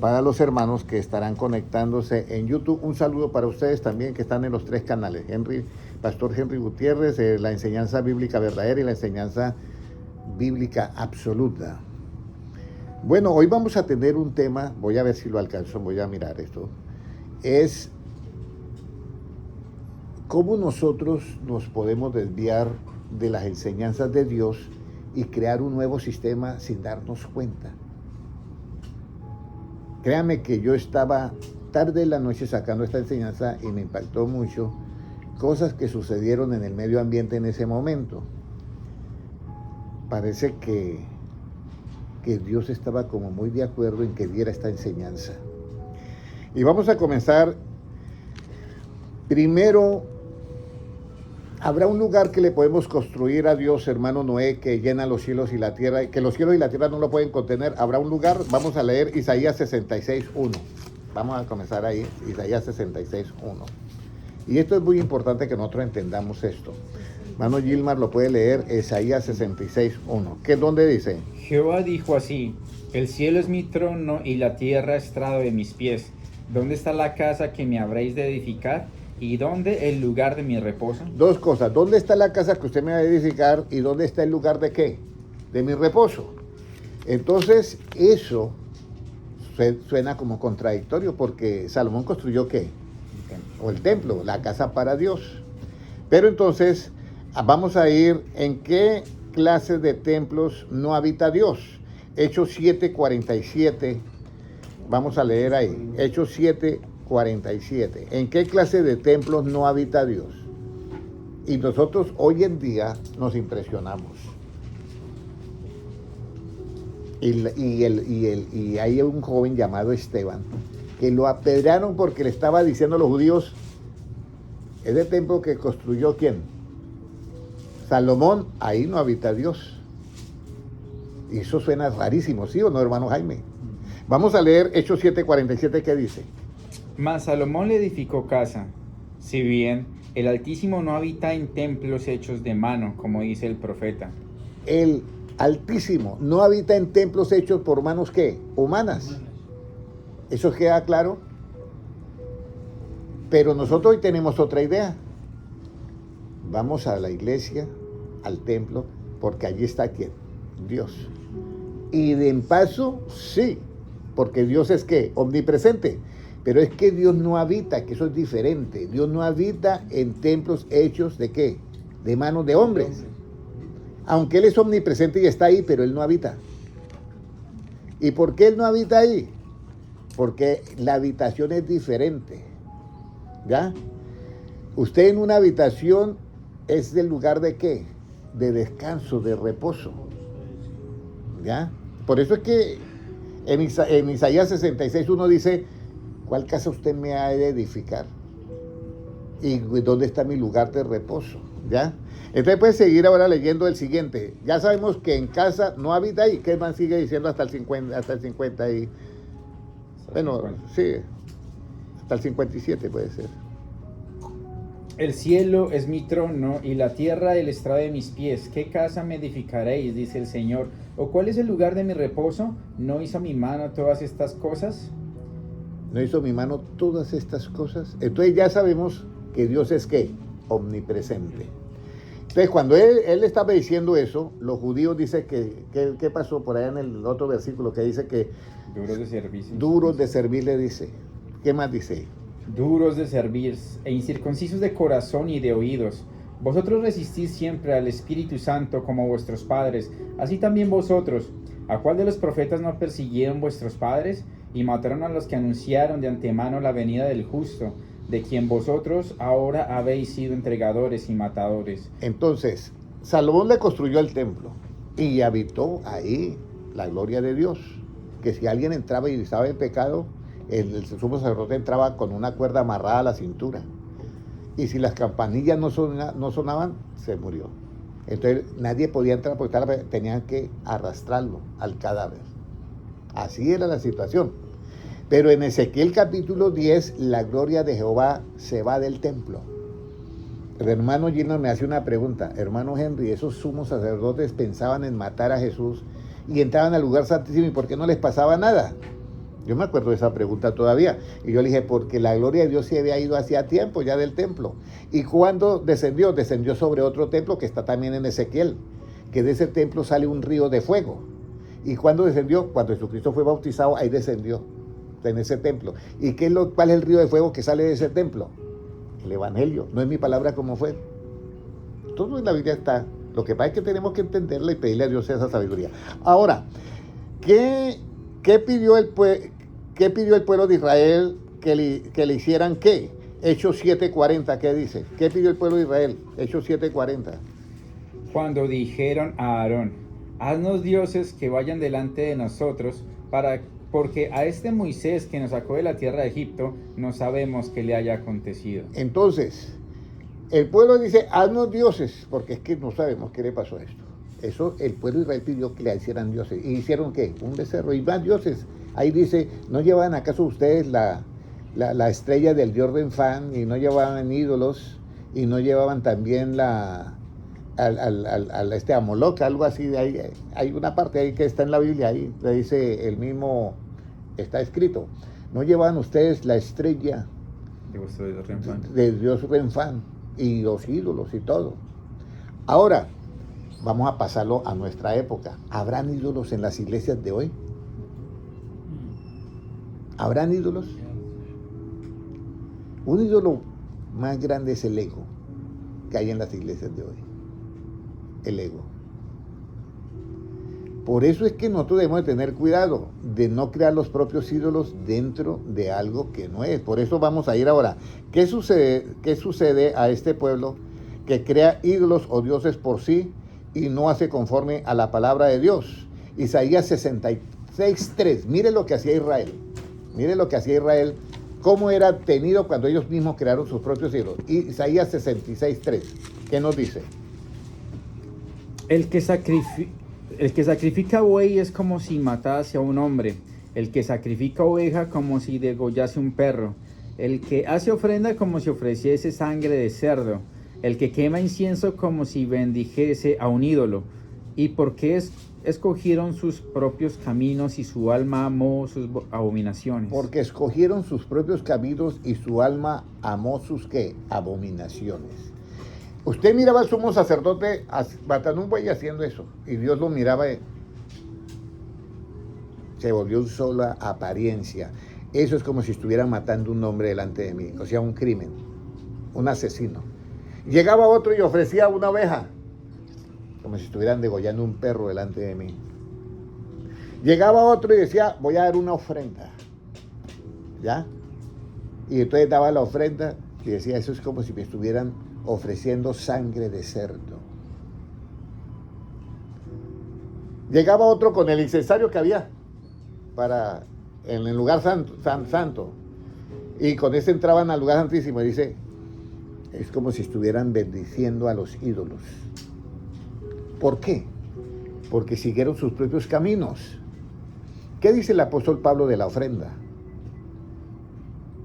para los hermanos que estarán conectándose en YouTube. Un saludo para ustedes también que están en los 3 canales. Pastor Henry Gutiérrez, la enseñanza bíblica verdadera y la enseñanza bíblica absoluta. Bueno, hoy vamos a tener un tema, voy a ver si lo alcanzo, voy a mirar esto, es cómo nosotros nos podemos desviar de las enseñanzas de Dios y crear un nuevo sistema sin darnos cuenta. Créame que yo estaba tarde en la noche sacando esta enseñanza y me impactó mucho cosas que sucedieron en el medio ambiente en ese momento. Parece que Dios estaba como muy de acuerdo en que diera esta enseñanza. Y vamos a comenzar. Primero, habrá un lugar que le podemos construir a Dios, hermano Noé, que llena los cielos y la tierra, que los cielos y la tierra no lo pueden contener. Habrá un lugar, vamos a leer Isaías 66:1. Vamos a comenzar ahí, Isaías 66:1. Y esto es muy importante que nosotros entendamos esto. Hermano Gilmar lo puede leer, Isaías 66:1. ¿Qué es donde dice? Jehová dijo así: el cielo es mi trono y la tierra estrado de mis pies. ¿Dónde está la casa que me habréis de edificar? ¿Y dónde el lugar de mi reposo? Dos cosas. ¿Dónde está la casa que usted me va a edificar? ¿Y dónde está el lugar de qué? De mi reposo. Entonces, eso suena como contradictorio porque Salomón construyó ¿qué? O el templo, la casa para Dios. Pero entonces, vamos a ir en qué clase de templos no habita Dios. Hechos 7:47. Vamos a leer ahí. Hechos 7:47. ¿En qué clase de templos no habita Dios? Y nosotros hoy en día nos impresionamos. Y hay un joven llamado Esteban que lo apedrearon porque le estaba diciendo a los judíos: ese templo que construyó ¿quién? Salomón, ahí no habita Dios. Y eso suena rarísimo, ¿sí o no, hermano Jaime? Vamos a leer Hechos 7:47, ¿qué dice? Mas Salomón le edificó casa, si bien el Altísimo no habita en templos hechos de mano, como dice el profeta. El Altísimo no habita en templos hechos por manos ¿qué? Humanas. ¿Eso queda claro? Pero nosotros hoy tenemos otra idea. Vamos a la iglesia, al templo, porque allí está ¿quién? Dios. Y de en paso, sí, porque Dios es ¿qué? Omnipresente. Pero es que Dios no habita, que eso es diferente. Dios no habita en templos hechos ¿de qué? De manos de hombres. Aunque Él es omnipresente y está ahí, pero Él no habita. ¿Y por qué Él no habita ahí? Porque la habitación es diferente. ¿Ya? Usted en una habitación es del lugar de ¿qué? De descanso, de reposo. ¿Ya? Por eso es que en Isaías 66:1 dice: ¿cuál casa usted me ha de edificar? ¿Y dónde está mi lugar de reposo? ¿Ya? Entonces puede seguir ahora leyendo el siguiente. Ya sabemos que en casa no habita ahí. ¿Qué más sigue diciendo hasta el 50 y... Bueno, sí, hasta el 57 puede ser. El cielo es mi trono y la tierra el estrado de mis pies. ¿Qué casa me edificaréis? Dice el Señor. ¿O cuál es el lugar de mi reposo? ¿No hizo mi mano todas estas cosas? ¿No hizo mi mano todas estas cosas? Entonces ya sabemos que Dios es ¿qué? Omnipresente. Entonces cuando él estaba diciendo eso, los judíos dicen que ¿qué pasó por allá en el otro versículo que dice que Duros de servir. duros de servir le dice? ¿Qué más dice? Duros de servir e incircuncisos de corazón y de oídos. Vosotros resistís siempre al Espíritu Santo como vuestros padres, así también vosotros. ¿A cuál de los profetas no persiguieron vuestros padres y mataron a los que anunciaron de antemano la venida del justo, de quien vosotros ahora habéis sido entregadores y matadores? Entonces, Salomón le construyó el templo y habitó ahí la gloria de Dios. Que si alguien entraba y estaba en pecado, el sumo sacerdote entraba con una cuerda amarrada a la cintura. Y si las campanillas no sonaban, se murió. Entonces nadie podía entrar porque tenían que arrastrarlo al cadáver. Así era la situación. Pero en Ezequiel capítulo 10, la gloria de Jehová se va del templo. El hermano Gino me hace una pregunta. Hermano Henry, esos sumos sacerdotes pensaban en matar a Jesús y entraban al lugar santísimo, ¿y por qué no les pasaba nada? Yo me acuerdo de esa pregunta todavía. Y yo le dije, porque la gloria de Dios se había ido hacía tiempo ya del templo. ¿Y cuando descendió? Descendió sobre otro templo que está también en Ezequiel, que de ese templo sale un río de fuego. ¿Y cuando descendió? Cuando Jesucristo fue bautizado, ahí descendió, en ese templo. ¿Y cuál es el río de fuego que sale de ese templo? El Evangelio. No es mi palabra como fue. Todo en la Biblia está. Lo que pasa es que tenemos que entenderla y pedirle a Dios esa sabiduría. Ahora, ¿qué pidió el pueblo de Israel que le hicieran qué? Hechos 7:40, ¿qué dice? ¿Qué pidió el pueblo de Israel? Hechos 7:40. Cuando dijeron a Aarón, haznos dioses que vayan delante de nosotros, porque a este Moisés que nos sacó de la tierra de Egipto, no sabemos qué le haya acontecido. Entonces, el pueblo dice, haznos dioses, porque es que no sabemos qué le pasó a esto. Eso el pueblo de Israel pidió que le hicieran dioses. ¿Y hicieron qué? Un becerro y más dioses. Ahí dice, ¿no llevaban acaso ustedes la estrella del dios Renfán? Y no llevaban ídolos, y no llevaban también a Moloch, algo así. De ahí, hay una parte ahí que está en la Biblia, ahí le dice el mismo, está escrito, ¿no llevaban ustedes la estrella de dios Renfán y los ídolos y todo? Ahora, vamos a pasarlo a nuestra época. ¿Habrán ídolos en las iglesias de hoy? ¿Habrán ídolos? Un ídolo más grande es el ego que hay en las iglesias de hoy. El ego. Por eso es que nosotros debemos de tener cuidado de no crear los propios ídolos dentro de algo que no es. Por eso vamos a ir ahora. ¿Qué sucede a este pueblo que crea ídolos o dioses por sí y no hace conforme a la palabra de Dios? Isaías 66:3. Mire lo que hacía Israel. Mire lo que hacía Israel. Cómo era tenido cuando ellos mismos crearon sus propios ídolos. Isaías 66:3. ¿Qué nos dice? El que sacrifica buey es como si matase a un hombre. El que sacrifica oveja como si degollase un perro. El que hace ofrenda como si ofreciese sangre de cerdo. El que quema incienso como si bendijese a un ídolo. ¿Y por qué escogieron sus propios caminos y su alma amó sus abominaciones? Porque escogieron sus propios caminos y su alma amó sus ¿qué? Abominaciones. Usted miraba al sumo sacerdote matando un buey haciendo eso, y Dios lo miraba, se volvió una sola apariencia. Eso es como si estuvieran matando un hombre delante de mí, o sea, un crimen, un asesino. Llegaba otro y ofrecía una oveja, como si estuvieran degollando un perro delante de mí. Llegaba otro y decía, voy a dar una ofrenda, ¿ya? Y entonces daba la ofrenda y decía, eso es como si me estuvieran ofreciendo sangre de cerdo. Llegaba otro con el incensario que había en el lugar santo, y con ese entraban al lugar santísimo y dice, es como si estuvieran bendiciendo a los ídolos. ¿Por qué? Porque siguieron sus propios caminos. ¿Qué dice el apóstol Pablo de la ofrenda?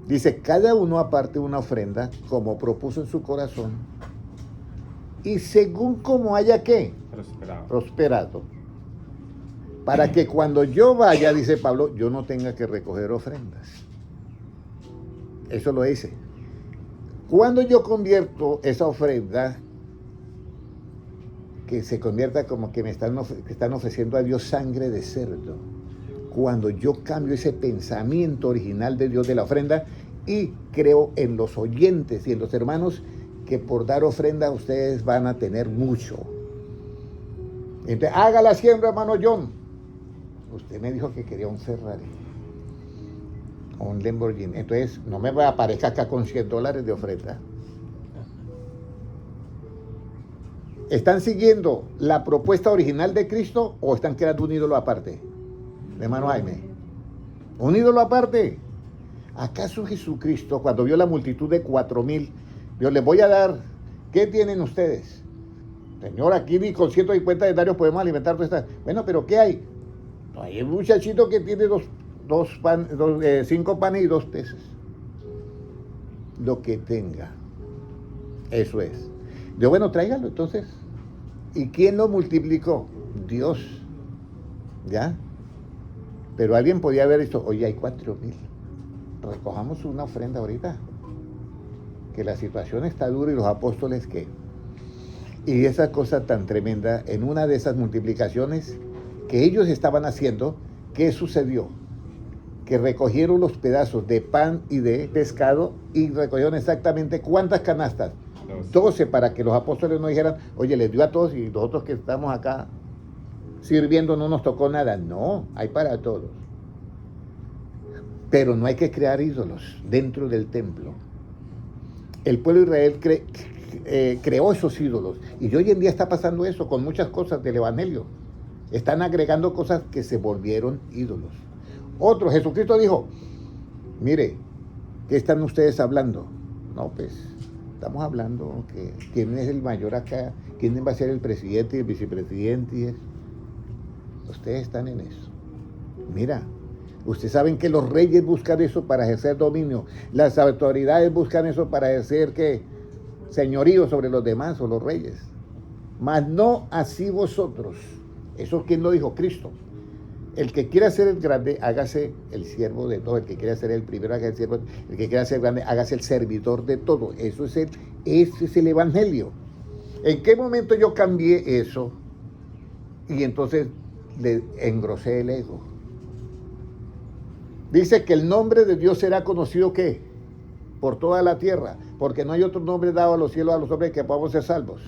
Dice, cada uno aparte una ofrenda como propuso en su corazón y según como haya ¿qué? Prosperado. Para que cuando yo vaya, dice Pablo, yo no tenga que recoger ofrendas. Eso lo dice. Cuando yo convierto esa ofrenda, que se convierta como que están ofreciendo a Dios sangre de cerdo. Cuando yo cambio ese pensamiento original de Dios de la ofrenda y creo en los oyentes y en los hermanos que por dar ofrenda ustedes van a tener mucho. Entonces, haga la siembra, hermano John. Usted me dijo que quería un Ferrari o un Lamborghini. Entonces, no me aparezca acá con $100 de ofrenda. ¿Están siguiendo la propuesta original de Cristo o están creando un ídolo aparte? Hermano Jaime, un ídolo aparte. ¿Acaso Jesucristo, cuando vio la multitud de 4,000, Dios les voy a dar, ¿qué tienen ustedes? Señor, aquí ni con 150 denarios podemos alimentar toda esta. Bueno, pero ¿qué hay? No, hay un muchachito que tiene 5 panes y 2 peces. Lo que tenga. Eso es. Dios, bueno, tráigalo entonces. ¿Y quién lo multiplicó? Dios. ¿Ya? Pero alguien podía haber dicho, oye, hay 4,000. Recojamos una ofrenda ahorita. Que la situación está dura y los apóstoles, ¿qué? Y esa cosa tan tremenda, en una de esas multiplicaciones que ellos estaban haciendo, ¿qué sucedió? Que recogieron los pedazos de pan y de pescado y recogieron exactamente ¿cuántas canastas? 12, para que los apóstoles no dijeran, oye, les dio a todos y nosotros que estamos acá sirviendo no nos tocó nada. No, hay para todos. Pero no hay que crear ídolos dentro del templo. El pueblo de Israel creó esos ídolos. Y hoy en día está pasando eso con muchas cosas del Evangelio. Están agregando cosas que se volvieron ídolos. Otro, Jesucristo dijo, mire, ¿qué están ustedes hablando? No, pues, estamos hablando que quién es el mayor acá, quién va a ser el presidente y el vicepresidente y eso. Ustedes están en eso. Mira, ustedes saben que los reyes buscan eso para ejercer dominio. Las autoridades buscan eso para ejercer, ¿qué? Señorío sobre los demás o los reyes. Mas no así vosotros. ¿Eso quién lo dijo? Cristo. El que quiera ser el grande, hágase el siervo de todo. El que quiera ser el primero, hágase el siervo. El que quiera ser grande, hágase el servidor de todo. Ese es el Evangelio. ¿En qué momento yo cambié eso? Y entonces le engrosé el ego. Dice que el nombre de Dios será conocido, ¿qué? Por toda la tierra. Porque no hay otro nombre dado a los cielos a los hombres que podamos ser salvos.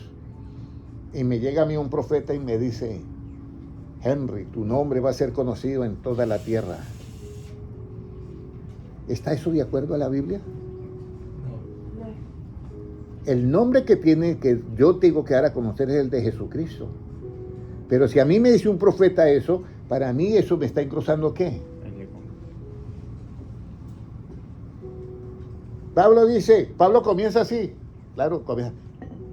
Y me llega a mí un profeta y me dice, Henry, tu nombre va a ser conocido en toda la tierra. ¿Está eso de acuerdo a la Biblia? No. El nombre que yo tengo que dar a conocer es el de Jesucristo. Pero si a mí me dice un profeta eso, para mí eso me está engrosando ¿qué? Pablo comienza así. Claro, comienza.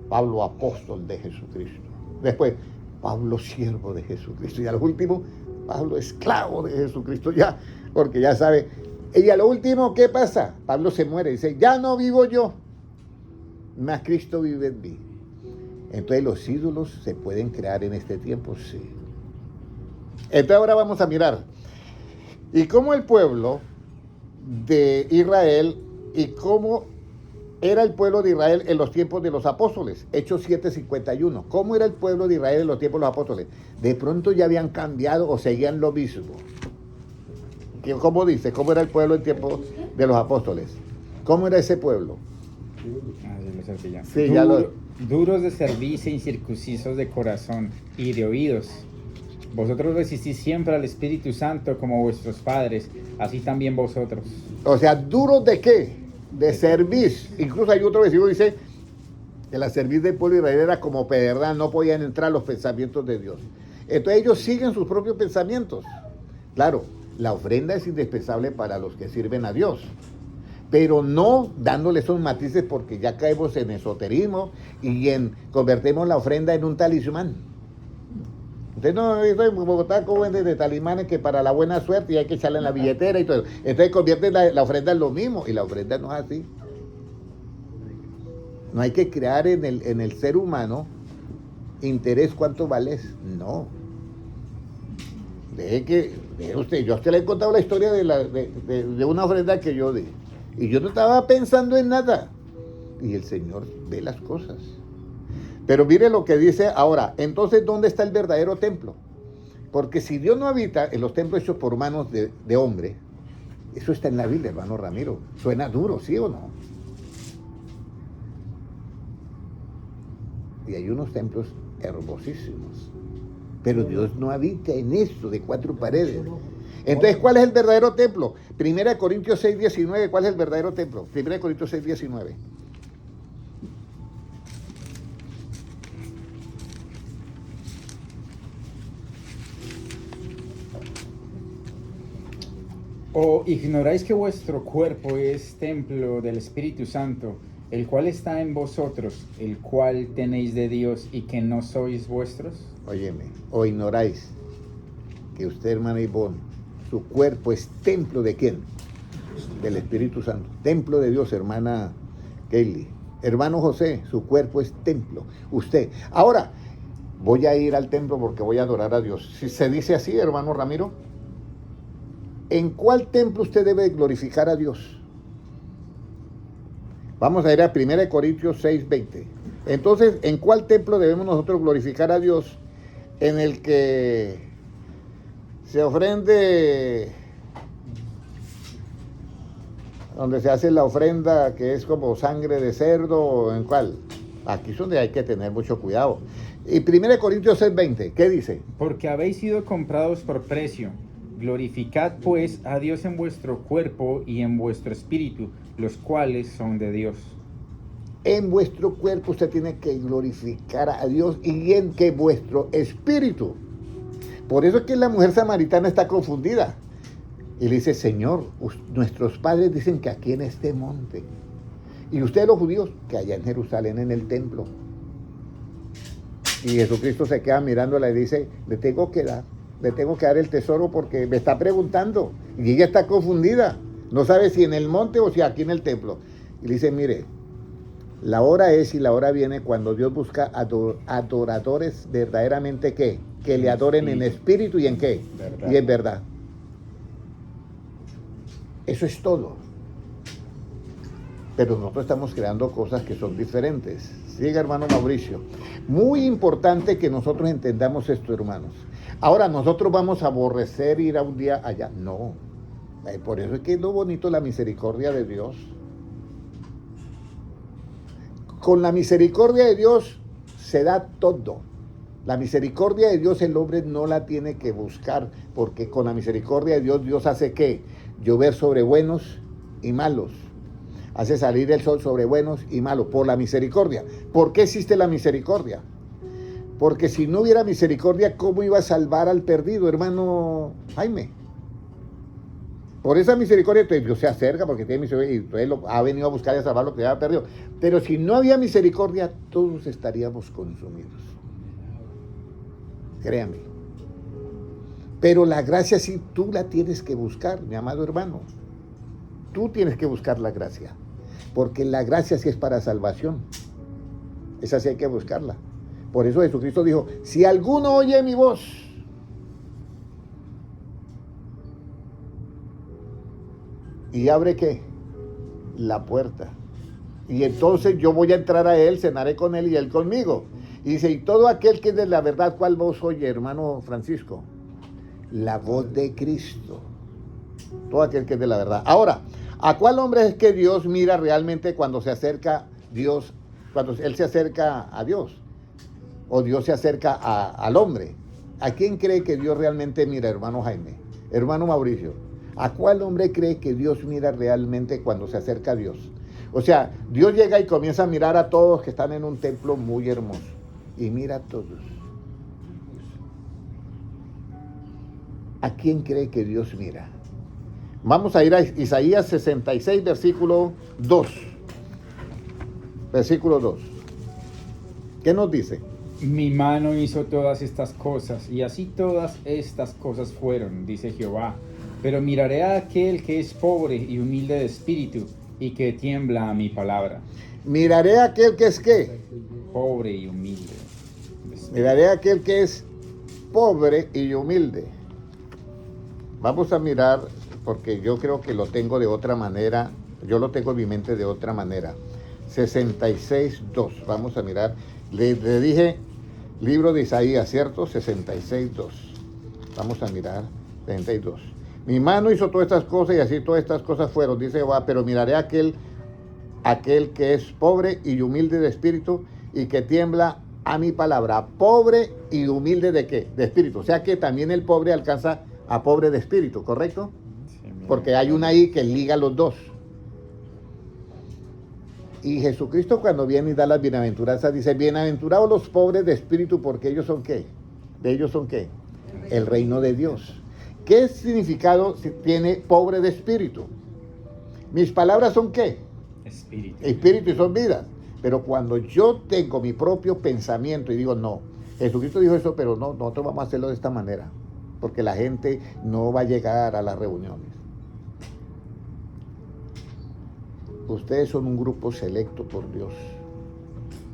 Pablo, apóstol de Jesucristo. Después, Pablo, siervo de Jesucristo. Y al último, Pablo, esclavo de Jesucristo. Ya, porque ya sabe. Y a lo último, ¿qué pasa? Pablo se muere. Dice, ya no vivo yo, mas Cristo vive en mí. Entonces los ídolos se pueden crear en este tiempo, sí. Entonces ahora vamos a mirar. Y cómo el pueblo de Israel y cómo era el pueblo de Israel en los tiempos de los apóstoles. Hechos 7:51. ¿Cómo era el pueblo de Israel en los tiempos de los apóstoles? De pronto ya habían cambiado o seguían lo mismo. ¿Cómo dice? ¿Cómo era el pueblo en tiempos de los apóstoles? ¿Cómo era ese pueblo? Sí, duros de cerviz e incircuncisos de corazón y de oídos. Vosotros resistís siempre al Espíritu Santo como vuestros padres, así también vosotros. O sea, ¿duros de qué? De cerviz. Incluso hay otro versículo que dice que la cerviz del pueblo de Israel era como pedernal, no podían entrar los pensamientos de Dios. Entonces ellos siguen sus propios pensamientos. Claro, la ofrenda es indispensable para los que sirven a Dios, pero no dándole esos matices porque ya caemos en esoterismo y convertimos la ofrenda en un talismán. Entonces, no, en Bogotá como venden de talismanes que para la buena suerte y hay que echarle en la billetera y todo eso. Entonces convierten la ofrenda en lo mismo y la ofrenda no es así. No hay que crear en el ser humano interés cuánto vales. No. Deje usted, yo a usted le he contado la historia de una ofrenda que yo di. Y yo no estaba pensando en nada. Y el Señor ve las cosas. Pero mire lo que dice ahora. Entonces, ¿dónde está el verdadero templo? Porque si Dios no habita en los templos hechos por manos de hombre, eso está en la Biblia, hermano Ramiro. Suena duro, ¿sí o no? Y hay unos templos hermosísimos. Pero Dios no habita en eso de 4 paredes. Entonces, ¿cuál es el verdadero templo? 1 Corintios 6:19. ¿Cuál es el verdadero templo? 1 Corintios 6:19. ¿O ignoráis que vuestro cuerpo es templo del Espíritu Santo, el cual está en vosotros, el cual tenéis de Dios y que no sois vuestros? Óyeme, ¿o ignoráis que usted, hermana Ivonne, su cuerpo es templo de quién? Del Espíritu Santo. Templo de Dios, hermana Kelly. Hermano José, su cuerpo es templo. Usted. Ahora, voy a ir al templo porque voy a adorar a Dios. ¿Si se dice así, hermano Ramiro? ¿En cuál templo usted debe glorificar a Dios? Vamos a ir a 1 Corintios 6:20. Entonces, ¿en cuál templo debemos nosotros glorificar a Dios? En el que se ofrende, donde se hace la ofrenda que es como sangre de cerdo, ¿o en cuál? Aquí es donde hay que tener mucho cuidado. Y 1 Corintios 6:20, ¿qué dice? Porque habéis sido comprados por precio. Glorificad pues a Dios en vuestro cuerpo y en vuestro espíritu, los cuales son de Dios. En vuestro cuerpo usted tiene que glorificar a Dios y en que vuestro espíritu. Por eso es que la mujer samaritana está confundida. Y le dice, Señor, nuestros padres dicen que aquí en este monte. Y ustedes los judíos, que allá en Jerusalén en el templo. Y Jesucristo se queda mirándola y dice, le tengo que dar el tesoro porque me está preguntando. Y ella está confundida. No sabe si en el monte o si aquí en el templo. Y le dice, mire, la hora es y la hora viene cuando Dios busca adoradores verdaderamente ¿qué? Que le adoren en espíritu y en qué? Verdad. Y en verdad. Eso es todo. Pero nosotros estamos creando cosas que son diferentes. Siga, hermano Mauricio. Muy importante que nosotros entendamos esto, hermanos. Ahora, ¿nosotros vamos a aborrecer ir a un día allá? No. Por eso es que es lo bonito la misericordia de Dios. Con la misericordia de Dios se da todo. La misericordia de Dios el hombre no la tiene que buscar, porque con la misericordia de Dios, Dios hace ¿qué? Llover sobre buenos y malos. Hace salir el sol sobre buenos y malos, por la misericordia. ¿Por qué existe la misericordia? Porque si no hubiera misericordia, ¿cómo iba a salvar al perdido, hermano Jaime? Por esa misericordia, entonces Dios se acerca porque tiene misericordia y entonces ha venido a buscar y a salvar lo que había perdido. Pero si no había misericordia, todos estaríamos consumidos. Créame. Pero la gracia sí tú la tienes que buscar, mi amado hermano. Tú tienes que buscar la gracia. Porque la gracia sí es para salvación. Esa sí hay que buscarla. Por eso Jesucristo dijo, si alguno oye mi voz y abre ¿qué? La puerta. Y entonces yo voy a entrar a él, cenaré con él y él conmigo. Y dice, y todo aquel que es de la verdad, ¿cuál voz oye, hermano Francisco? La voz de Cristo. Todo aquel que es de la verdad. Ahora, ¿a cuál hombre es que Dios mira realmente cuando se acerca Dios, cuando él se acerca a Dios? O Dios se acerca al hombre. ¿A quién cree que Dios realmente mira, hermano Jaime? Hermano Mauricio. ¿A cuál hombre cree que Dios mira realmente cuando se acerca a Dios? O sea, Dios llega y comienza a mirar a todos que están en un templo muy hermoso. Y mira a todos. ¿A quién cree que Dios mira? Vamos a ir a Isaías 66, versículo 2. Versículo 2. ¿Qué nos dice? Mi mano hizo todas estas cosas, y así todas estas cosas fueron, dice Jehová. Pero miraré a aquel que es pobre y humilde de espíritu, y que tiembla a mi palabra. Miraré a aquel que es ¿qué? Pobre y humilde. Miraré a aquel que es pobre y humilde. Vamos a mirar, porque yo creo que lo tengo de otra manera. Yo lo tengo en mi mente de otra manera. 66.2. Vamos a mirar. Le dije libro de Isaías, ¿cierto? 66.2. Vamos a mirar 62. Mi mano hizo todas estas cosas y así todas estas cosas fueron, dice Jehová, pero miraré a aquel que es pobre y humilde de espíritu y que tiembla a mi palabra. Pobre y humilde ¿de qué? De espíritu. O sea que también el pobre alcanza a pobre de espíritu, ¿correcto? Sí, porque hay una ahí que liga los dos. Y Jesucristo cuando viene y da las bienaventuranzas dice, bienaventurados los pobres de espíritu, porque ellos son ¿qué? ¿De ellos son qué? El reino de Dios. ¿Qué significado tiene pobre de espíritu? Mis palabras son ¿qué? Espíritu. Espíritu y son vidas. Pero cuando yo tengo mi propio pensamiento y digo, no, Jesucristo dijo eso, pero no, nosotros vamos a hacerlo de esta manera, porque la gente no va a llegar a las reuniones. Ustedes son un grupo selecto por Dios,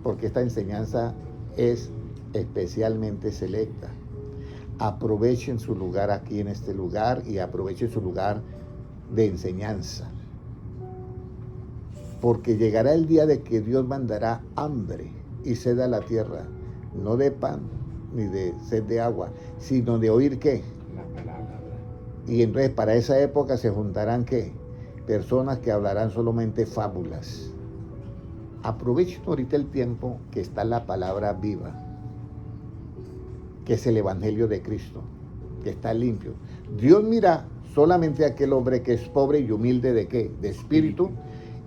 porque esta enseñanza es especialmente selecta. aprovechen su lugar aquí en este lugar y aprovechen su lugar de enseñanza. Porque llegará el día de que Dios mandará hambre y sed a la tierra, no de pan ni de sed de agua, sino de oír ¿qué? La palabra. Y entonces para esa época se juntarán ¿qué? Personas que hablarán solamente fábulas. Aprovechen ahorita el tiempo que está la palabra viva, que es el Evangelio de Cristo, que está limpio. Dios mira solamente a aquel hombre que es pobre y humilde ¿de qué? De espíritu,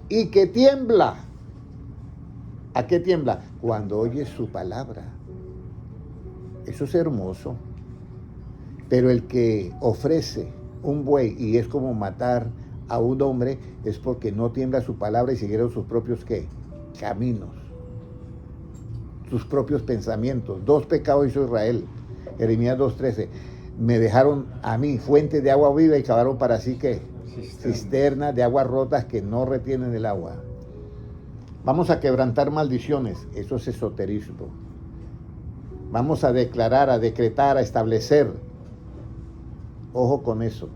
y que tiembla. ¿A qué tiembla? Cuando oye su palabra. Eso es hermoso. Pero el que ofrece un buey y es como matar a un hombre, es porque no tiembla su palabra y siguieron sus propios ¿qué? Caminos, sus propios pensamientos. 2 pecados hizo Israel. Jeremías 2:13. Me dejaron a mí fuente de agua viva y cavaron para sí ¿qué? Cisternas de aguas rotas que no retienen el agua. Vamos a quebrantar maldiciones. Eso es esoterismo. Vamos a declarar, a decretar, a establecer. Ojo con eso.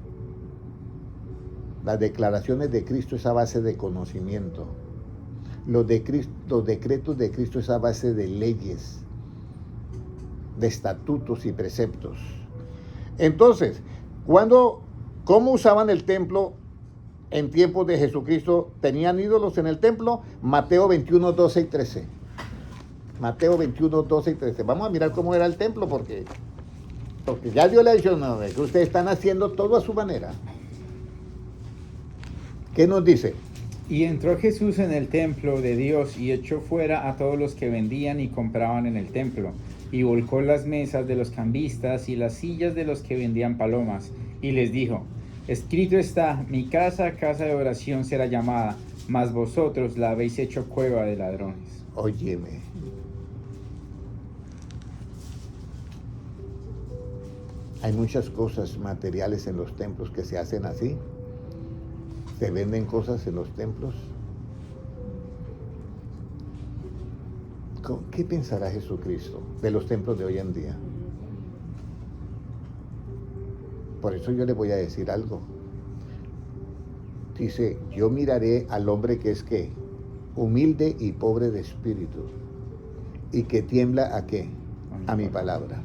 Las declaraciones de Cristo es a base de conocimiento. Los decretos de Cristo es a base de leyes, de estatutos y preceptos. Entonces, ¿cómo usaban el templo en tiempos de Jesucristo? ¿Tenían ídolos en el templo? Mateo 21, 12 y 13. Mateo 21, 12 y 13. Vamos a mirar cómo era el templo porque ya Dios le ha dicho, no, que ustedes están haciendo todo a su manera. ¿Qué nos dice? Y entró Jesús en el templo de Dios y echó fuera a todos los que vendían y compraban en el templo, y volcó las mesas de los cambistas y las sillas de los que vendían palomas, y les dijo: escrito está, mi casa, casa de oración será llamada, mas vosotros la habéis hecho cueva de ladrones. Óyeme. Hay muchas cosas materiales en los templos que se hacen así. Se venden cosas en los templos. ¿Qué pensará Jesucristo de los templos de hoy en día? Por eso yo le voy a decir algo. Dice, yo miraré al hombre que es ¿qué? Humilde y pobre de espíritu, y que tiembla ¿a qué? A mi palabra.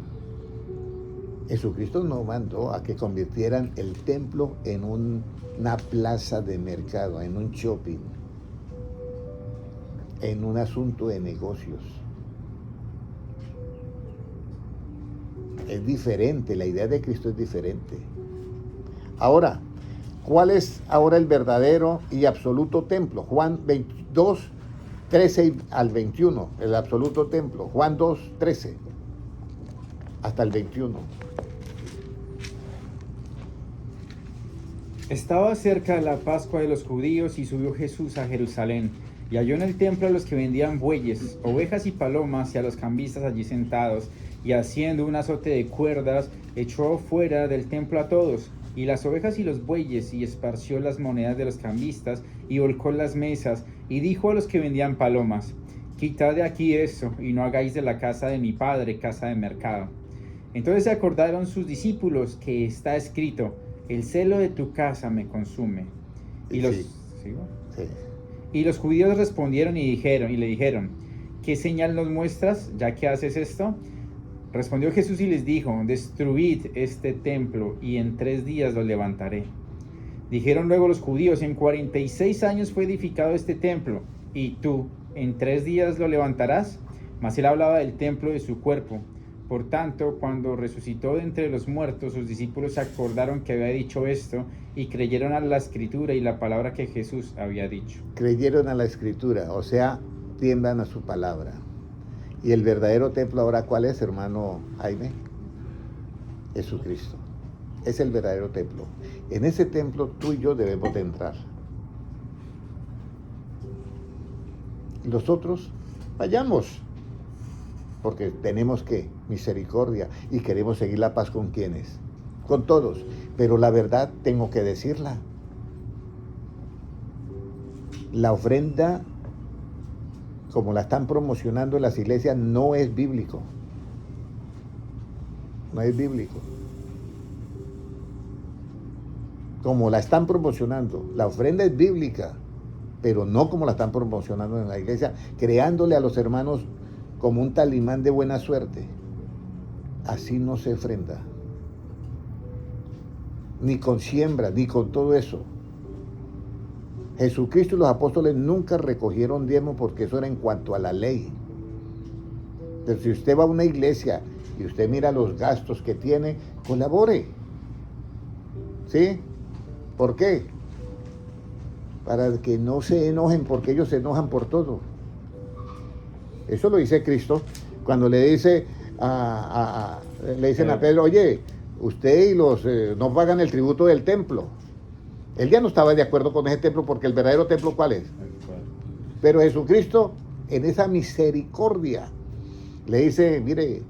Jesucristo no mandó a que convirtieran el templo en una plaza de mercado, en un shopping, en un asunto de negocios. Es diferente, la idea de Cristo es diferente. Ahora, ¿cuál es ahora el verdadero y absoluto templo? Juan 22, 13 al 21, el absoluto templo. Juan 2, 13 hasta el 21. Estaba cerca de la Pascua de los judíos y subió Jesús a Jerusalén, y halló en el templo a los que vendían bueyes, ovejas y palomas, y a los cambistas allí sentados, y haciendo un azote de cuerdas, echó fuera del templo a todos, y las ovejas y los bueyes, y esparció las monedas de los cambistas, y volcó las mesas, y dijo a los que vendían palomas: quitad de aquí eso, y no hagáis de la casa de mi padre casa de mercado. Entonces se acordaron sus discípulos que está escrito: el celo de tu casa me consume. Y los, Sí. Sí. y los judíos respondieron y le dijeron: ¿qué señal nos muestras, ya que haces esto? Respondió Jesús y les dijo: destruid este templo, y en 3 días lo levantaré. Dijeron luego los judíos: en 46 años fue edificado este templo, y tú, ¿en 3 días lo levantarás? Mas él hablaba del templo de su cuerpo. Por tanto, cuando resucitó de entre los muertos, sus discípulos se acordaron que había dicho esto, y creyeron a la escritura y la palabra que Jesús había dicho. Creyeron a la escritura, o sea, tiemblan a su palabra. ¿Y el verdadero templo ahora cuál es, hermano Jaime? Jesucristo. Es el verdadero templo. En ese templo tú y yo debemos de entrar. Los otros, vayamos, porque tenemos que misericordia y queremos seguir la paz con quienes, con todos, pero la verdad tengo que decirla. La ofrenda, como la están promocionando en las iglesias, no es bíblico. no es bíblico. Como la están promocionando, la ofrenda es bíblica, pero no como la están promocionando en la iglesia, creándole a los hermanos como un talismán de buena suerte. Así no se ofrenda, ni con siembra, ni con todo eso. Jesucristo y los apóstoles nunca recogieron diezmo porque eso era en cuanto a la ley. Pero si usted va a una iglesia y usted mira los gastos que tiene, colabore. ¿Sí? ¿Por qué? Para que no se enojen, porque ellos se enojan por todo. Eso lo dice Cristo cuando le dice le dicen a Pedro, oye, usted y los no pagan el tributo del templo. Él ya no estaba de acuerdo con ese templo porque el verdadero templo, ¿cuál es? Pero Jesucristo, en esa misericordia, le dice, mire,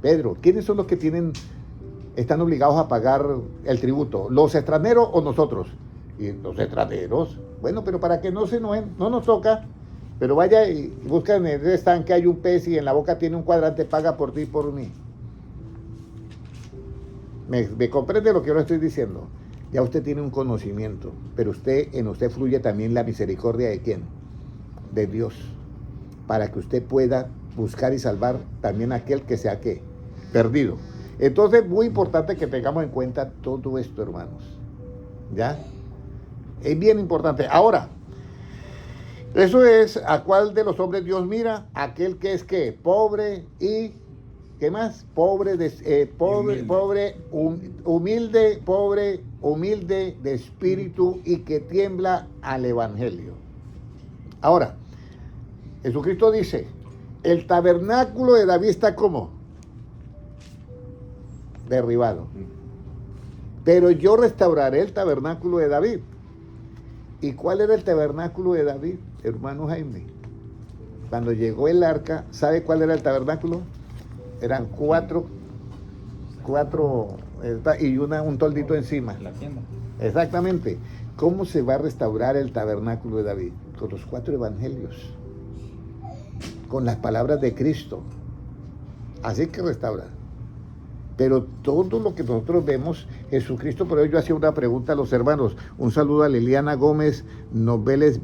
Pedro, ¿quiénes son los que están obligados a pagar el tributo? ¿Los extranjeros o nosotros? Y los extranjeros. Bueno, pero para que no se enojen, no nos toca, pero vaya y busca en el estanque, hay un pez y en la boca tiene un cuadrante, paga por ti y por mí. ¿Me comprende lo que yo le estoy diciendo? Ya usted tiene un conocimiento, pero en usted fluye también la misericordia de ¿quién? De Dios, para que usted pueda buscar y salvar también a aquel que sea ¿qué? Perdido. Entonces, muy importante que tengamos en cuenta todo esto, hermanos. ¿Ya? Es bien importante. Ahora, eso es a cuál de los hombres Dios mira, aquel que es ¿qué? Pobre y ¿qué más? Humilde de espíritu y que tiembla al evangelio. Ahora, Jesucristo dice, el tabernáculo de David está ¿cómo? Derribado. Pero yo restauraré el tabernáculo de David. ¿Y cuál era el tabernáculo de David, hermano Jaime? Cuando llegó el arca, ¿sabe cuál era el tabernáculo? Eran cuatro y un toldito encima. La tienda. Exactamente. ¿Cómo se va a restaurar el tabernáculo de David? Con los 4 evangelios, con las palabras de Cristo. Así que restaura. Pero todo lo que nosotros vemos, Jesucristo, por ello yo hacía una pregunta a los hermanos. Un saludo a Liliana Gómez, Noveles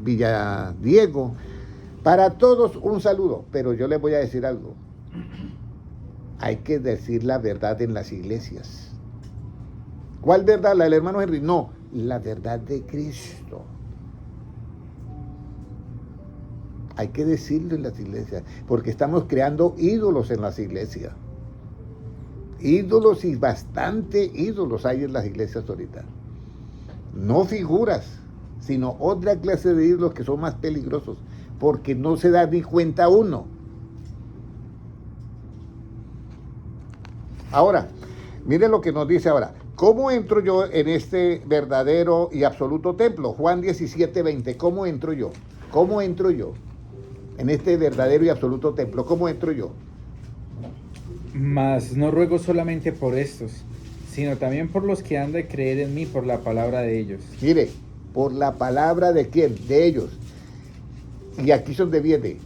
Villadiego. Para todos un saludo, pero yo les voy a decir algo. Hay que decir la verdad en las iglesias. ¿Cuál verdad? ¿La del hermano Henry? No, la verdad de Cristo. Hay que decirlo en las iglesias, porque estamos creando ídolos en las iglesias. Ídolos y bastante ídolos hay en las iglesias ahorita. No figuras, sino otra clase de ídolos que son más peligrosos, porque no se da ni cuenta uno. Ahora, miren lo que nos dice ahora. ¿Cómo entro yo en este verdadero y absoluto templo? Juan 17:20. ¿Cómo entro yo? ¿Cómo entro yo en este verdadero y absoluto templo? ¿Cómo entro yo? Mas no ruego solamente por estos, sino también por los que han de creer en mí por la palabra de ellos. Mire, por la palabra de quién, de ellos. Y aquí es donde viene.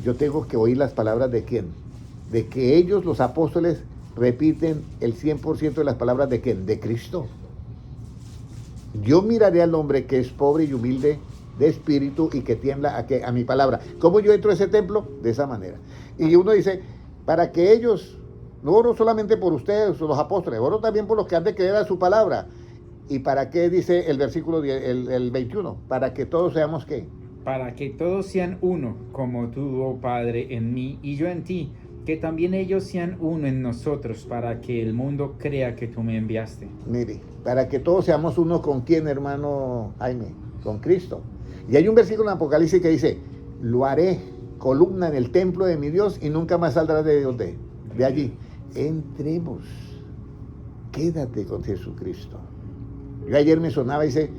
Yo tengo que oír las palabras de quién. De que ellos, los apóstoles, repiten el 100% de las palabras de quién, de Cristo. Yo miraré al hombre que es pobre y humilde de espíritu y que tiembla a mi palabra. ¿Cómo yo entro a ese templo? De esa manera. Y uno dice, para que ellos, no oro solamente por ustedes, los apóstoles, oro también por los que han de creer a su palabra. ¿Y para qué dice el versículo el 21? Para que todos seamos ¿qué? Para que todos sean uno, como tú, oh Padre, en mí y yo en ti, que también ellos sean uno en nosotros, para que el mundo crea que tú me enviaste. Mire, para que todos seamos uno ¿con quién, hermano Jaime? Con Cristo. Y hay un versículo en Apocalipsis que dice, lo haré columna en el templo de mi Dios y nunca más saldrá de allí. Entremos, quédate con Jesucristo. Yo ayer me sonaba y dice,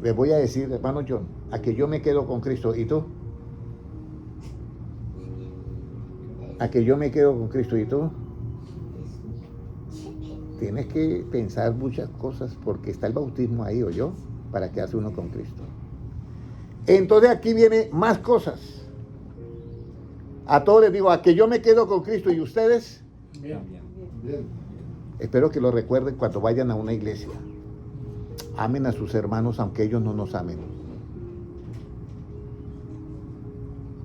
les voy a decir, hermano John, a que yo me quedo con Cristo. ¿Y tú? A que yo me quedo con Cristo. ¿Y tú? Tienes que pensar muchas cosas porque está el bautismo ahí, ¿o yo? Para quedarse uno con Cristo. Entonces aquí viene más cosas. A todos les digo, a que yo me quedo con Cristo y ustedes, Bien. espero que lo recuerden cuando vayan a una iglesia. Amen a sus hermanos aunque ellos no nos amen.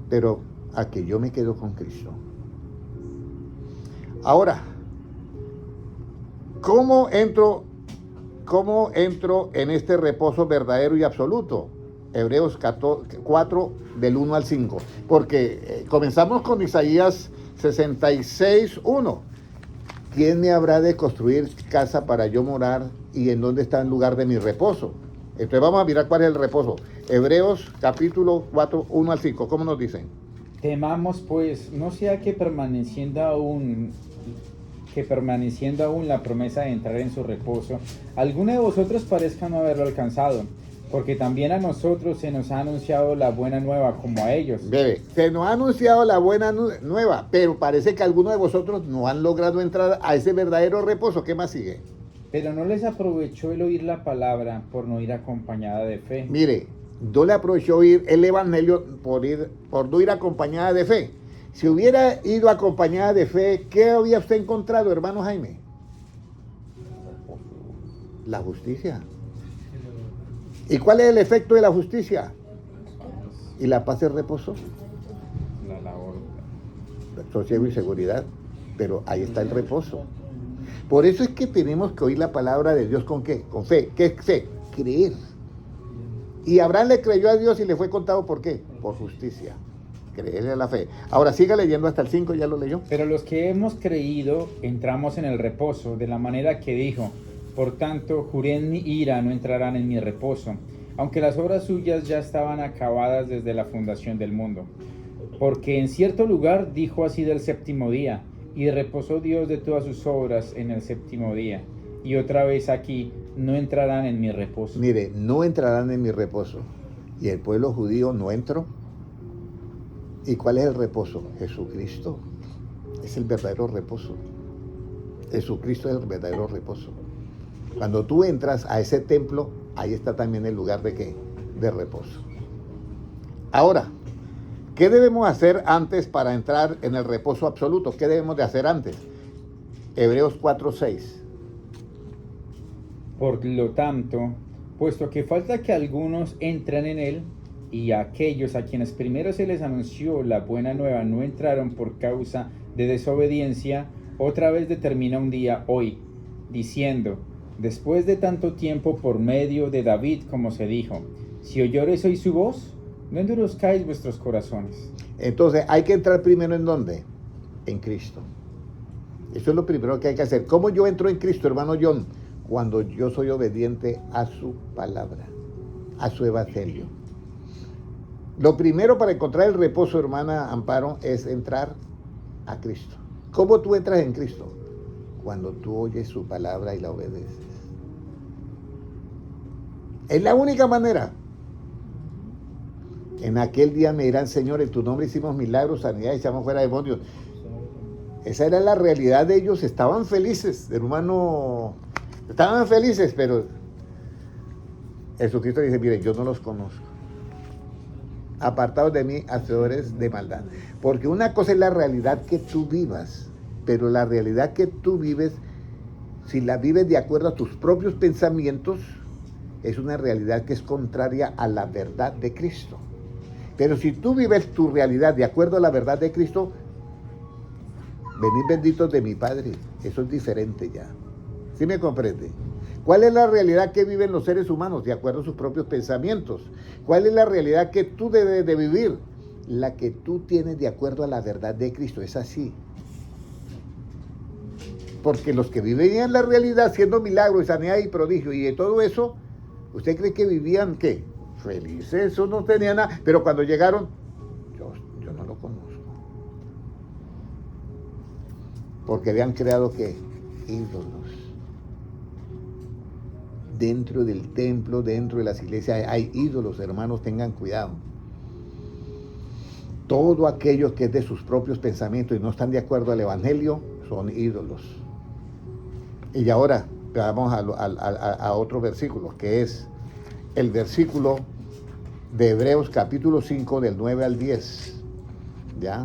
Pero a que yo me quedo con Cristo. Ahora, ¿cómo entro en este reposo verdadero y absoluto? Hebreos 4, del 1 al 5. Porque comenzamos con Isaías 66, 1. ¿Quién me habrá de construir casa para yo morar y en dónde está el lugar de mi reposo? Entonces vamos a mirar cuál es el reposo. Hebreos capítulo 4, 1 al 5. ¿Cómo nos dicen? Temamos pues, no sea que permaneciendo aún la promesa de entrar en su reposo, alguno de vosotros parezca no haberlo alcanzado, porque también a nosotros se nos ha anunciado la buena nueva como a ellos. Bebe, se nos ha anunciado la buena nueva, pero parece que algunos de vosotros no han logrado entrar a ese verdadero reposo. ¿Qué más sigue? Pero no les aprovechó el oír la palabra por no ir acompañada de fe. Mire, no le aprovechó oír el evangelio por no ir acompañada de fe. Si hubiera ido acompañada de fe, ¿qué había usted encontrado, hermano Jaime? La justicia. ¿Y cuál es el efecto de la justicia? ¿Y la paz es reposo? La labor. Sosiego y seguridad. Pero ahí está el reposo. Por eso es que tenemos que oír la palabra de Dios ¿con qué? Con fe. ¿Qué es fe? Creer. Y Abraham le creyó a Dios y le fue contado ¿por qué? Por justicia. Creerle a la fe. Ahora siga leyendo hasta el 5, ¿ya lo leyó? Pero los que hemos creído entramos en el reposo, de la manera que dijo: por tanto, juré en mi ira, no entrarán en mi reposo, aunque las obras suyas ya estaban acabadas desde la fundación del mundo. Porque en cierto lugar dijo así del séptimo día, y reposó Dios de todas sus obras en el séptimo día. Y otra vez aquí, no entrarán en mi reposo. Mire, no entrarán en mi reposo. Y el pueblo judío no entró. ¿Y cuál es el reposo? Jesucristo. Es el verdadero reposo. Jesucristo es el verdadero reposo. Cuando tú entras a ese templo, ahí está también el lugar de ¿qué? De reposo. Ahora, ¿qué debemos hacer antes para entrar en el reposo absoluto? ¿Qué debemos de hacer antes? Hebreos 4:6. Por lo tanto, puesto que falta que algunos entren en él, y aquellos a quienes primero se les anunció la buena nueva no entraron por causa de desobediencia, otra vez determina un día hoy, diciendo: después de tanto tiempo por medio de David, como se dijo, si oyores hoy su voz, no endurezcáis vuestros corazones. Entonces, hay que entrar primero ¿en dónde? En Cristo. Eso es lo primero que hay que hacer. ¿Cómo yo entro en Cristo, hermano John? Cuando yo soy obediente a su palabra, a su evangelio. Lo primero para encontrar el reposo, hermana Amparo, es entrar a Cristo. ¿Cómo tú entras en Cristo? Cuando tú oyes su palabra y la obedeces. Es la única manera. En aquel día me dirán: Señor, en tu nombre hicimos milagros, sanidad, echamos fuera demonios. Esa era la realidad de ellos. Estaban felices, hermano. Estaban felices, pero Jesucristo dice: mire, yo no los conozco. Apartados de mí, hacedores de maldad. Porque una cosa es la realidad que tú vivas, pero la realidad que tú vives, si la vives de acuerdo a tus propios pensamientos, es una realidad que es contraria a la verdad de Cristo. Pero si tú vives tu realidad de acuerdo a la verdad de Cristo, venid benditos de mi Padre. Eso es diferente ya. ¿Sí me comprende? ¿Cuál es la realidad que viven los seres humanos? De acuerdo a sus propios pensamientos. ¿Cuál es la realidad que tú debes de vivir? La que tú tienes de acuerdo a la verdad de Cristo. Es así. Porque los que vivían la realidad haciendo milagros, sanidad y prodigio y de todo eso, ¿usted cree que vivían qué? Felices, eso no tenía nada. Pero cuando llegaron, yo no lo conozco. Porque habían creado ¿qué? Ídolos. Dentro del templo, dentro de las iglesias hay ídolos, hermanos, tengan cuidado. Todo aquello que es de sus propios pensamientos y no están de acuerdo al evangelio son ídolos. Y ahora vamos a otro versículo, que es el versículo de Hebreos capítulo 5 del 9 al 10. ¿Ya?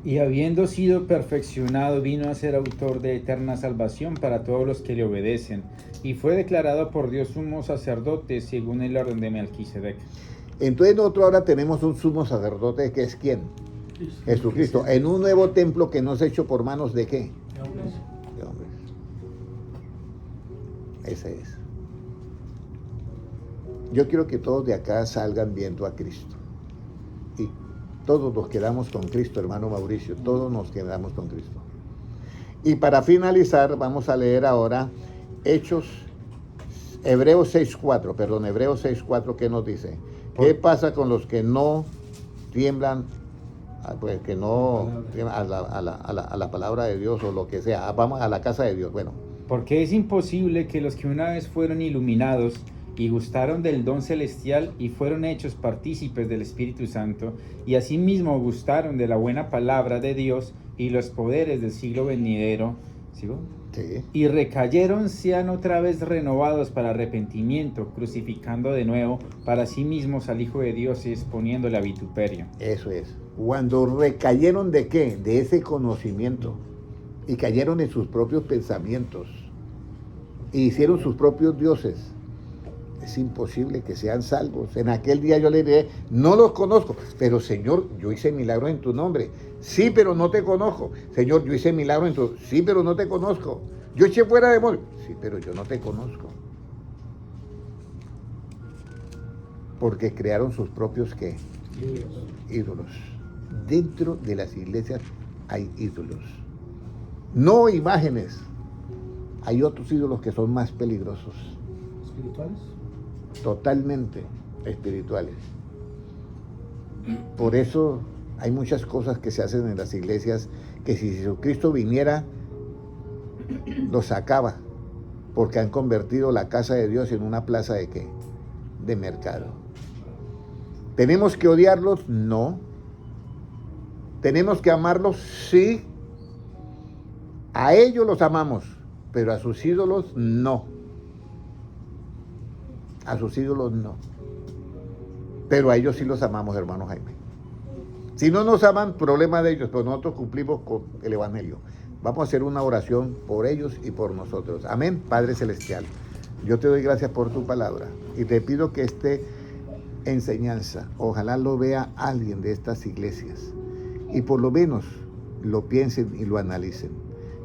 Y habiendo sido perfeccionado, vino a ser autor de eterna salvación para todos los que le obedecen, y fue declarado por Dios sumo sacerdote según el orden de Melquisedec. Entonces nosotros ahora tenemos un sumo sacerdote que es ¿quién? Jesucristo, en un nuevo templo que no es hecho por manos de ¿qué? De hombres. Ese es. Yo quiero que todos de acá salgan viendo a Cristo. Y todos nos quedamos con Cristo, hermano Mauricio, todos nos quedamos con Cristo. Y para finalizar, vamos a leer ahora Hebreos 6.4, ¿qué nos dice? ¿Qué pasa con los que no tiemblan, pues que no tiemblan a la palabra de Dios o lo que sea? Vamos a la casa de Dios, bueno. Porque es imposible que los que una vez fueron iluminados y gustaron del don celestial y fueron hechos partícipes del Espíritu Santo, y asimismo gustaron de la buena palabra de Dios y los poderes del siglo venidero, ¿sigo? Sí. Y recayeron, sean otra vez renovados para arrepentimiento, crucificando de nuevo para sí mismos al Hijo de Dios y exponiéndole a vituperio. Eso es. Cuando recayeron de qué? De ese conocimiento. Y cayeron en sus propios pensamientos. Y hicieron sus propios dioses. Es imposible que sean salvos. En aquel día yo le diré, no los conozco, pero Señor, yo hice milagros en tu nombre. Sí, pero no te conozco. Señor, yo hice milagros en tu... Sí, pero no te conozco. Yo eché fuera demonios. Sí, pero yo no te conozco. Porque crearon sus propios, ¿qué? Ídolos. Dentro de las iglesias hay ídolos. No imágenes. Hay otros ídolos que son más peligrosos. ¿Espirituales? Totalmente espirituales. Por eso hay muchas cosas que se hacen en las iglesias que si Jesucristo viniera los sacaba, porque han convertido la casa de Dios en una plaza de ¿qué? De mercado. ¿Tenemos que odiarlos? No. ¿Tenemos que amarlos? Sí. A ellos los amamos, pero a sus ídolos no. A sus ídolos no. Pero a ellos sí los amamos, hermano Jaime. Si no nos aman, problema de ellos, pero nosotros cumplimos con el Evangelio. Vamos a hacer una oración por ellos y por nosotros. Amén, Padre Celestial. Yo te doy gracias por tu palabra y te pido que esta enseñanza, ojalá lo vea alguien de estas iglesias y por lo menos lo piensen y lo analicen.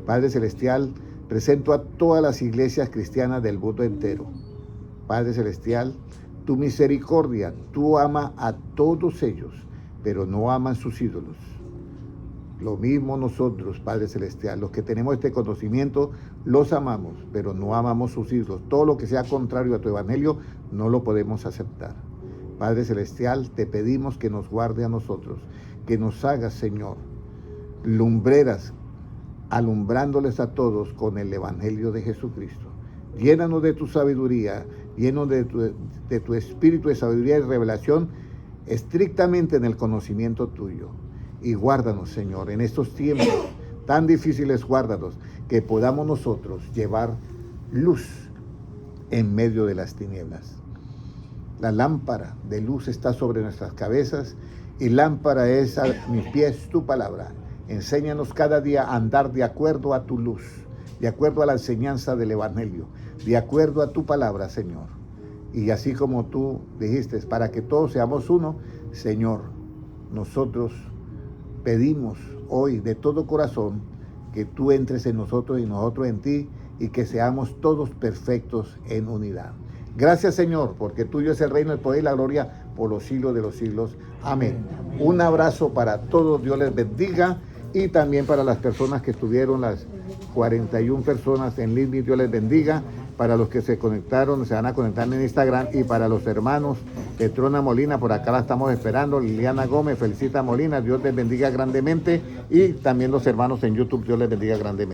Padre Celestial, presento a todas las iglesias cristianas del mundo entero. Padre Celestial, tu misericordia, tú amas a todos ellos, pero no aman sus ídolos. Lo mismo nosotros, Padre Celestial, los que tenemos este conocimiento, los amamos, pero no amamos sus ídolos. Todo lo que sea contrario a tu evangelio, no lo podemos aceptar. Padre Celestial, te pedimos que nos guarde a nosotros, que nos hagas, Señor, lumbreras, alumbrándoles a todos con el evangelio de Jesucristo. Llénanos de tu sabiduría, llenos de tu espíritu de sabiduría y revelación, estrictamente en el conocimiento tuyo. Y guárdanos, Señor, en estos tiempos tan difíciles, guárdanos, que podamos nosotros llevar luz en medio de las tinieblas. La lámpara de luz está sobre nuestras cabezas y lámpara es a mis pies tu palabra. Enséñanos cada día a andar de acuerdo a tu luz, de acuerdo a la enseñanza del Evangelio, de acuerdo a tu palabra, Señor. Y así como tú dijiste, para que todos seamos uno, Señor, nosotros pedimos hoy de todo corazón que tú entres en nosotros y nosotros en ti y que seamos todos perfectos en unidad. Gracias, Señor, porque tuyo es el reino, el poder y la gloria por los siglos de los siglos. Amén. Un abrazo para todos, Dios les bendiga, y también para las personas que estuvieron, las 41 personas en LinkedIn, Dios les bendiga. Para los que se conectaron, se van a conectar en Instagram, y para los hermanos Petrona Molina, por acá la estamos esperando, Liliana Gómez, felicita a Molina, Dios les bendiga grandemente, y también los hermanos en YouTube, Dios les bendiga grandemente.